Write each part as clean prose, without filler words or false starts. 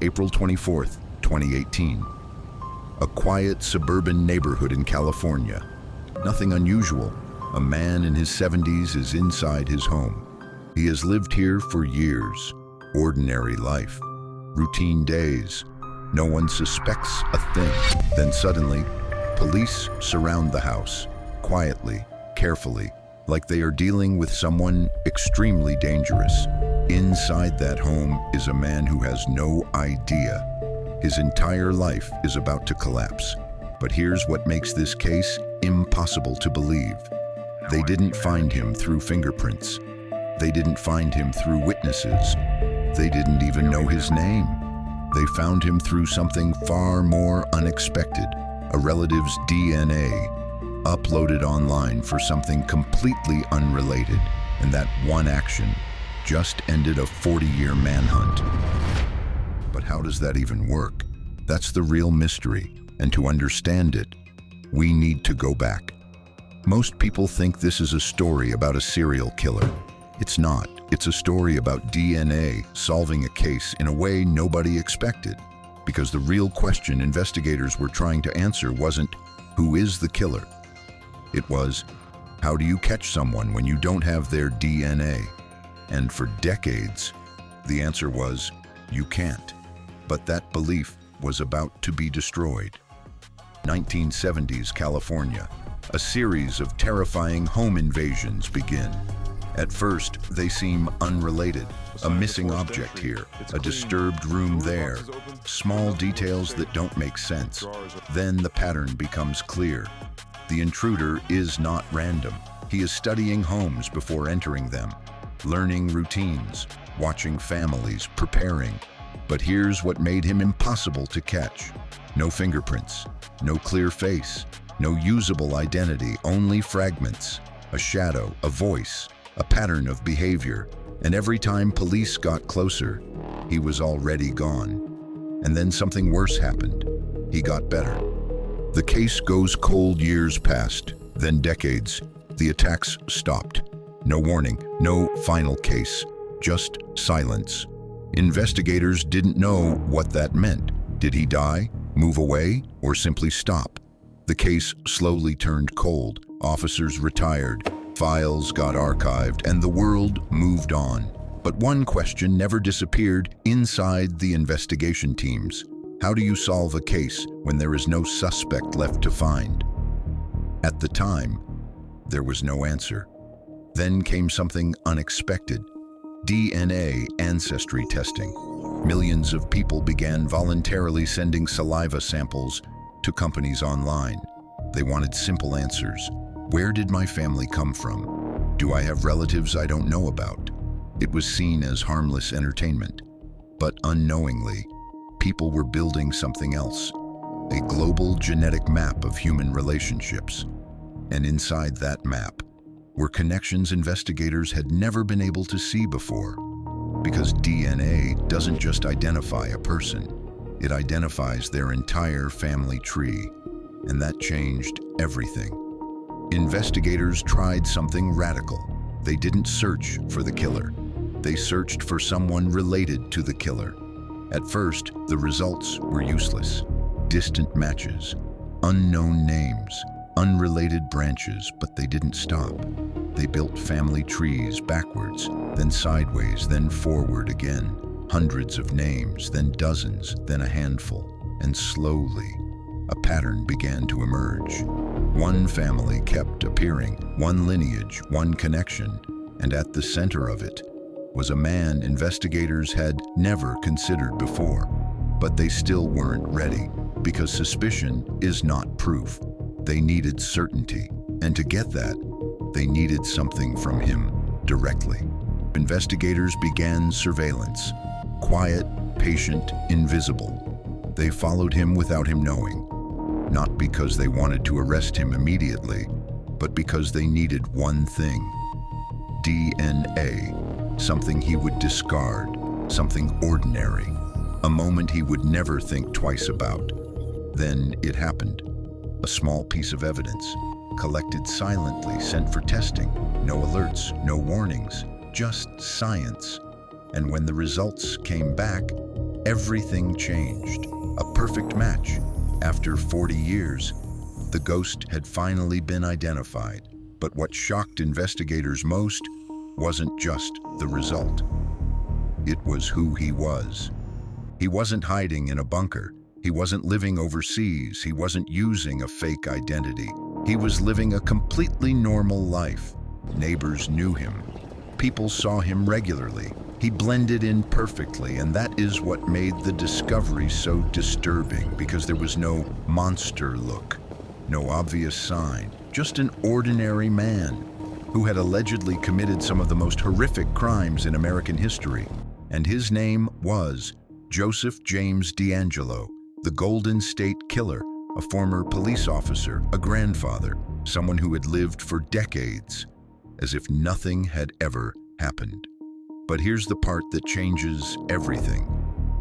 April 24th, 2018. A quiet suburban neighborhood in California. Nothing unusual. A man in his 70s is inside his home. He has lived here for years. Ordinary life. Routine days. No one suspects a thing. Then suddenly, police surround the house. Quietly, carefully, like they are dealing with someone extremely dangerous. Inside that home is a man who has no idea. His entire life is about to collapse. But here's what makes this case impossible to believe. They didn't find him through fingerprints. They didn't find him through witnesses. They didn't even know his name. They found him through something far more unexpected, a relative's DNA, uploaded online for something completely unrelated. And that one action just ended a 40-year manhunt. But how does that even work? That's the real mystery, and to understand it, we need to go back. Most people think this is a story about a serial killer. It's not. It's a story about DNA solving a case in a way nobody expected. Because the real question investigators were trying to answer wasn't, who is the killer? It was, how do you catch someone when you don't have their DNA? And for decades, the answer was, you can't. But that belief was about to be destroyed. 1970s California. A series of terrifying home invasions begin. At first, they seem unrelated. A missing object here, a disturbed room there, small details that don't make sense. Then the pattern becomes clear. The intruder is not random. He is studying homes before entering them, learning routines, watching families, preparing. But here's what made him impossible to catch. No fingerprints, no clear face, no usable identity, only fragments, a shadow, a voice, a pattern of behavior, and every time police got closer, he was already gone. And then something worse happened. He got better. The case goes cold. Years passed, then decades. The attacks stopped. No warning, no final case, just silence. Investigators didn't know what that meant. Did he die, move away, or simply stop? The case slowly turned cold. Officers retired. Files got archived, and the world moved on. But one question never disappeared inside the investigation teams. How do you solve a case when there is no suspect left to find? At the time, there was no answer. Then came something unexpected. DNA ancestry testing. Millions of people began voluntarily sending saliva samples to companies online. They wanted simple answers. Where did my family come from? Do I have relatives I don't know about? It was seen as harmless entertainment. But unknowingly, people were building something else. A global genetic map of human relationships. And inside that map were connections investigators had never been able to see before. Because DNA doesn't just identify a person, it identifies their entire family tree. And that changed everything. Investigators tried something radical. They didn't search for the killer. They searched for someone related to the killer. At first, the results were useless. Distant matches, unknown names, unrelated branches, but they didn't stop. They built family trees backwards, then sideways, then forward again. Hundreds of names, then dozens, then a handful. And slowly, a pattern began to emerge. One family kept appearing, one lineage, one connection, and at the center of it was a man investigators had never considered before. But they still weren't ready, because suspicion is not proof. They needed certainty, and to get that, they needed something from him directly. Investigators began surveillance. Quiet, patient, invisible. They followed him without him knowing. Not because they wanted to arrest him immediately, but because they needed one thing. DNA. Something he would discard. Something ordinary. A moment he would never think twice about. Then it happened. A small piece of evidence, collected silently, sent for testing. No alerts, no warnings, just science. And when the results came back, Everything changed. A perfect match. After 40 years, the ghost had finally been identified. But what shocked investigators most wasn't just the result. It was who he was. He wasn't hiding in a bunker. He wasn't living overseas. He wasn't using a fake identity. He was living a completely normal life. Neighbors knew him. People saw him regularly. He blended in perfectly, and that is what made the discovery so disturbing, because there was no monster look, no obvious sign, just an ordinary man who had allegedly committed some of the most horrific crimes in American history. And his name was Joseph James DeAngelo, the Golden State Killer, a former police officer, a grandfather, someone who had lived for decades, as if nothing had ever happened. But here's the part that changes everything.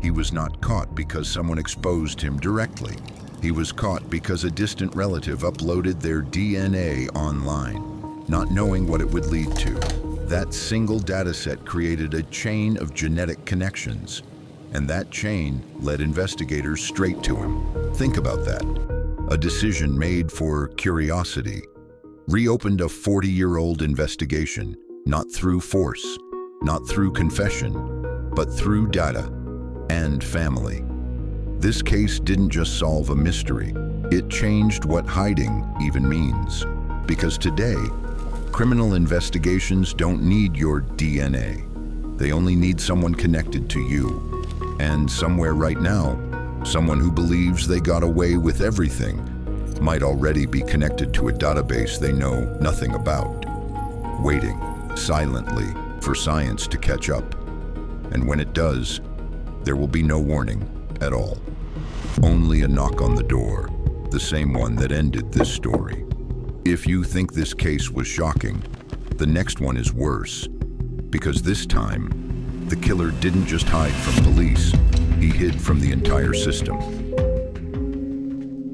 He was not caught because someone exposed him directly. He was caught because a distant relative uploaded their DNA online, not knowing what it would lead to. That single dataset created a chain of genetic connections, and that chain led investigators straight to him. Think about that. A decision made for curiosity reopened a 40-year-old investigation, not through force, not through confession, but through data and family. This case didn't just solve a mystery, it changed what hiding even means. Because today, criminal investigations don't need your DNA. They only need someone connected to you. And somewhere right now, someone who believes they got away with everything might already be connected to a database they know nothing about, waiting silently for science to catch up. And when it does, there will be no warning at all. Only a knock on the door, the same one that ended this story. If you think this case was shocking, the next one is worse, because this time, the killer didn't just hide from police, he hid from the entire system.